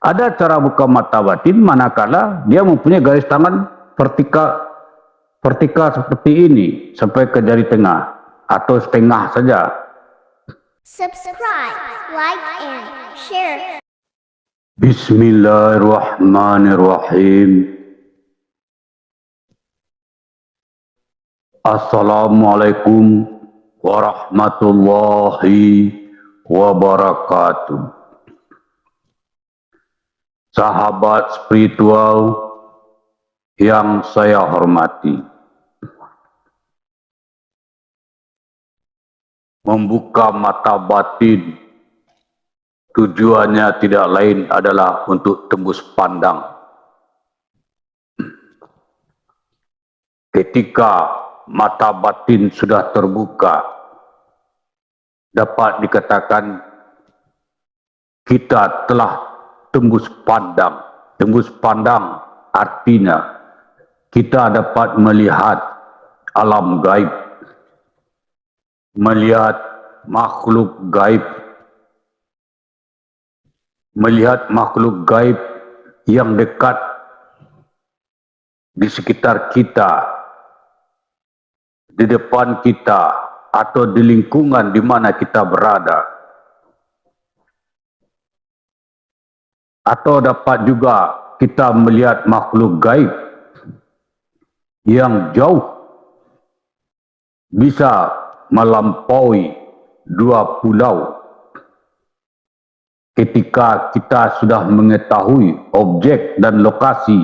Ada cara buka mata batin manakala dia mempunyai garis tangan vertikal seperti ini sampai ke jari tengah atau setengah saja. Subscribe, like, and share. Bismillahirrahmanirrahim. Assalamualaikum warahmatullahi wabarakatuh. Sahabat spiritual yang saya hormati, membuka mata batin tujuannya tidak lain adalah untuk tembus pandang. Ketika mata batin sudah terbuka, dapat dikatakan kita telah tembus pandang. Tembus pandang artinya kita dapat melihat alam gaib, melihat makhluk gaib, melihat makhluk gaib yang dekat di sekitar kita, di depan kita, atau di lingkungan di mana kita berada. Atau dapat juga kita melihat makhluk gaib yang jauh, bisa melampaui 2 pulau. Ketika kita sudah mengetahui objek dan lokasi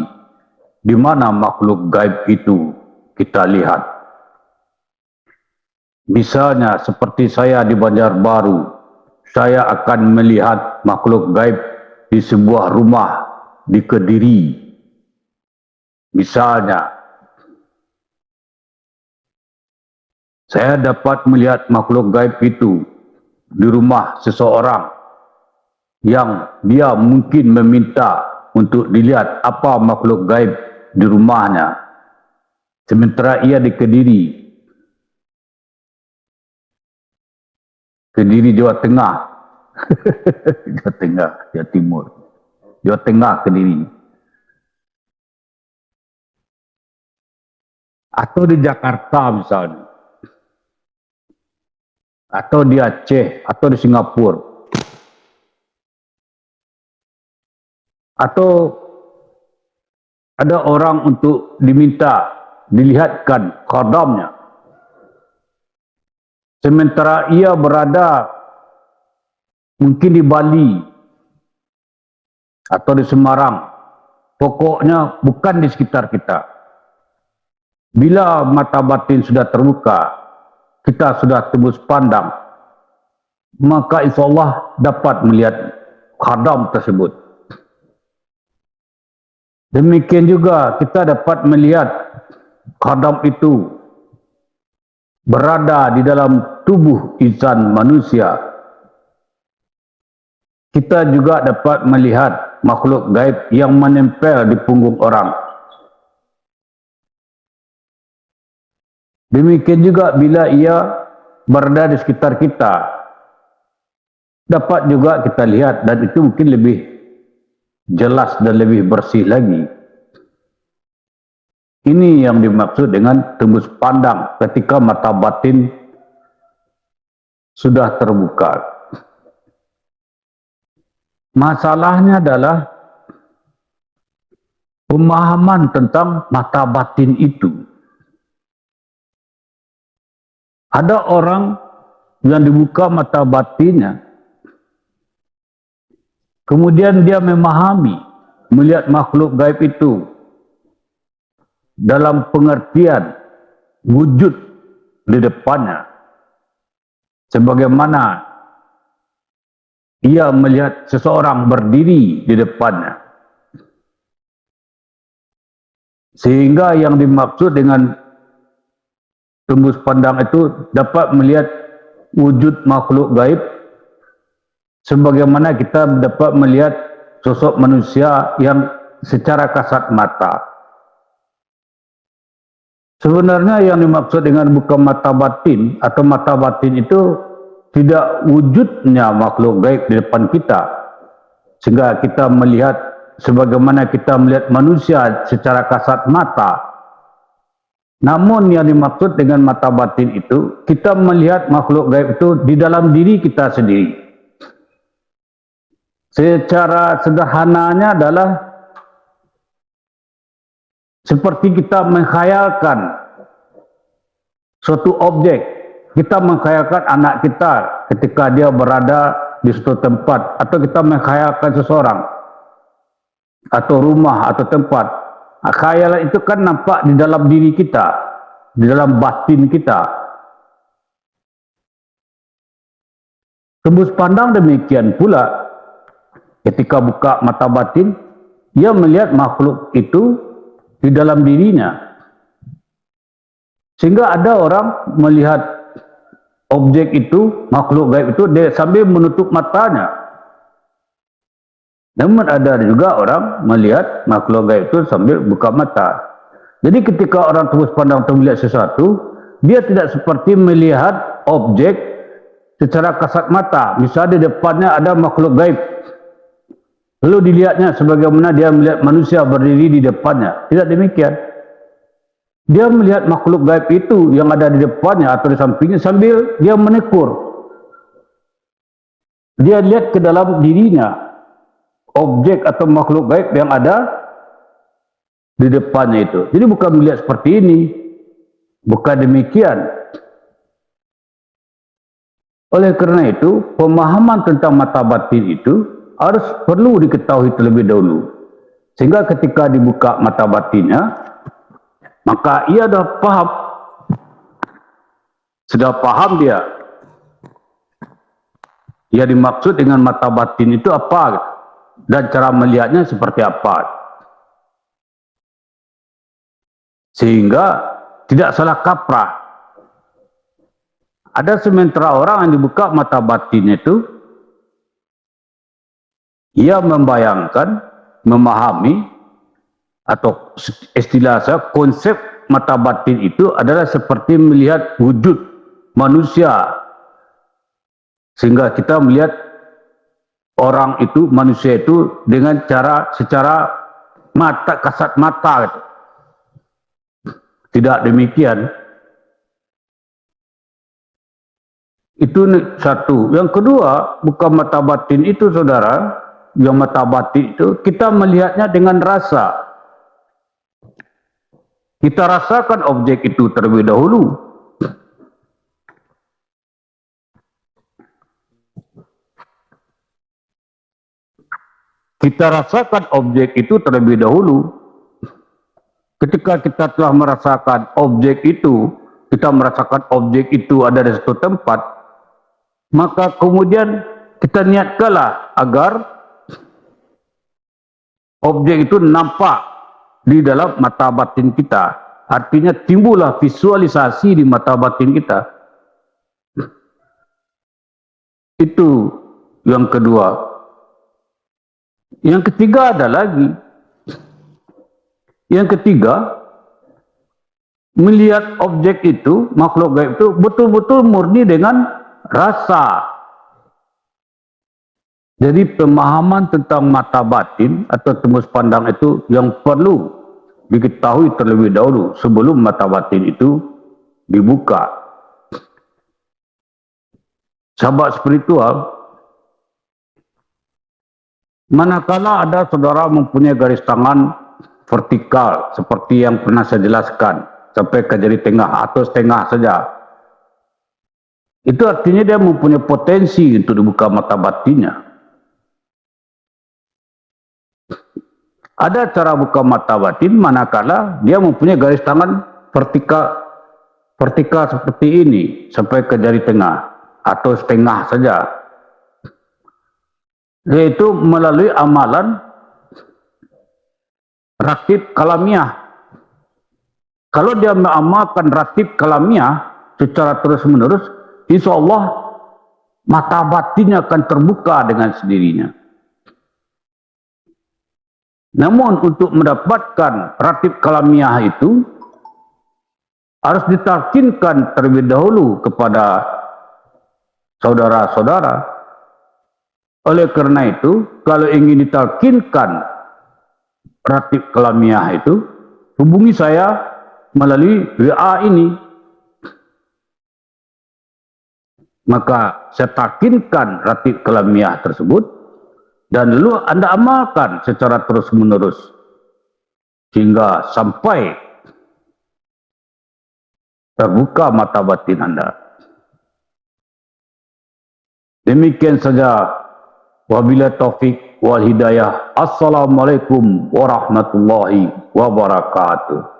di mana makhluk gaib itu kita lihat. Misalnya seperti saya di Banjarbaru, saya akan melihat makhluk gaib di sebuah rumah di Kediri. Misalnya, saya dapat melihat makhluk gaib itu di rumah seseorang yang dia mungkin meminta untuk dilihat apa makhluk gaib di rumahnya. Sementara ia di Kediri, Jawa Tengah. Jawa Tengah, Jawa Timur, Jawa Tengah, Kediri. Atau di Jakarta misalnya. Atau di Aceh, atau di Singapura. Atau ada orang untuk diminta dilihatkan khadamnya. Sementara ia berada mungkin di Bali atau di Semarang, pokoknya bukan di sekitar kita. Bila mata batin sudah terbuka, kita sudah tembus pandang, maka insya Allah dapat melihat khadam tersebut. Demikian juga kita dapat melihat khadam itu berada di dalam tubuh insan manusia. Kita juga dapat melihat makhluk gaib yang menempel di punggung orang. Demikian juga bila ia berada di sekitar kita, dapat juga kita lihat, dan itu mungkin lebih jelas dan lebih bersih lagi. Ini yang dimaksud dengan tembus pandang ketika mata batin sudah terbuka. Masalahnya adalah pemahaman tentang mata batin itu. Ada orang yang dibuka mata batinnya, kemudian dia memahami, melihat makhluk gaib itu dalam pengertian wujud di depannya. Sebagaimana ia melihat seseorang berdiri di depannya. Sehingga yang dimaksud dengan tembus pandang itu dapat melihat wujud makhluk gaib sebagaimana kita dapat melihat sosok manusia yang secara kasat mata. Sebenarnya yang dimaksud dengan buka mata batin atau mata batin itu tidak wujudnya makhluk gaib di depan kita, sehingga kita melihat sebagaimana kita melihat manusia secara kasat mata. Namun yang dimaksud dengan mata batin itu, kita melihat makhluk gaib itu di dalam diri kita sendiri. Secara sederhananya adalah seperti kita menghayalkan suatu objek. Kita menghayalkan anak kita ketika dia berada di suatu tempat, atau kita menghayalkan seseorang, atau rumah, atau tempat. Khayalan itu kan nampak di dalam diri kita, di dalam batin kita. Tembus pandang demikian pula, ketika buka mata batin, dia melihat makhluk itu di dalam dirinya. Sehingga ada orang melihat objek itu, makhluk gaib itu, dia sambil menutup matanya. Namun ada juga orang melihat makhluk gaib itu sambil buka mata. Jadi ketika orang terus pandang atau melihat sesuatu, dia tidak seperti melihat objek secara kasat mata. Misalnya di depannya ada makhluk gaib, lalu dilihatnya sebagaimana dia melihat manusia berdiri di depannya. Tidak demikian. Dia melihat makhluk gaib itu yang ada di depannya atau di sampingnya sambil dia menekur. Dia lihat ke dalam dirinya objek atau makhluk gaib yang ada di depannya itu. Jadi bukan melihat seperti ini, bukan demikian. Oleh karena itu, pemahaman tentang mata batin itu harus perlu diketahui terlebih dahulu. Sehingga ketika dibuka mata batinnya, maka ia sudah paham dia. Ia dimaksud dengan mata batin itu apa? Dan cara melihatnya seperti apa, sehingga tidak salah kaprah. Ada sementara orang yang dibuka mata batin itu, ia membayangkan, memahami, atau istilah saya, konsep mata batin itu adalah seperti melihat wujud manusia, sehingga kita melihat orang itu, manusia itu dengan secara mata, kasat mata gitu. Tidak demikian. Itu satu. Yang kedua, bukan mata batin itu, saudara. Yang mata batin itu kita melihatnya dengan rasa. Kita rasakan objek itu terlebih dahulu. Kita rasakan objek itu terlebih dahulu. Ketika kita telah merasakan objek itu, kita merasakan objek itu ada di suatu tempat, maka kemudian kita niatkanlah agar objek itu nampak di dalam mata batin kita. Artinya timbullah visualisasi di mata batin kita. Itu yang kedua. Yang ketiga ada lagi. Yang ketiga, melihat objek itu, makhluk gaib itu betul-betul murni dengan rasa. Jadi pemahaman tentang mata batin atau tembus pandang itu yang perlu diketahui terlebih dahulu sebelum mata batin itu dibuka. Sahabat spiritual, manakala ada saudara mempunyai garis tangan vertikal seperti yang pernah saya jelaskan sampai ke jari tengah atau setengah saja, itu artinya dia mempunyai potensi untuk dibuka mata batinnya. Ada cara buka mata batin manakala dia mempunyai garis tangan vertikal seperti ini sampai ke jari tengah atau setengah saja, yaitu melalui amalan ratib kalamiah. Kalau dia mengamalkan ratib kalamiah secara terus-menerus, insya Allah mata batinnya akan terbuka dengan sendirinya. Namun untuk mendapatkan ratib kalamiah itu harus ditalkinkan terlebih dahulu kepada saudara-saudara. Oleh karena itu, kalau ingin ditalkinkan ratib kalamiah itu, hubungi saya melalui WA ini. Maka saya talkinkan ratib kalamiah tersebut, dan lalu Anda amalkan secara terus-menerus hingga sampai terbuka mata batin Anda. Demikian saja. Wabillahi taufik wal hidayah. Assalamualaikum warahmatullahi wabarakatuh.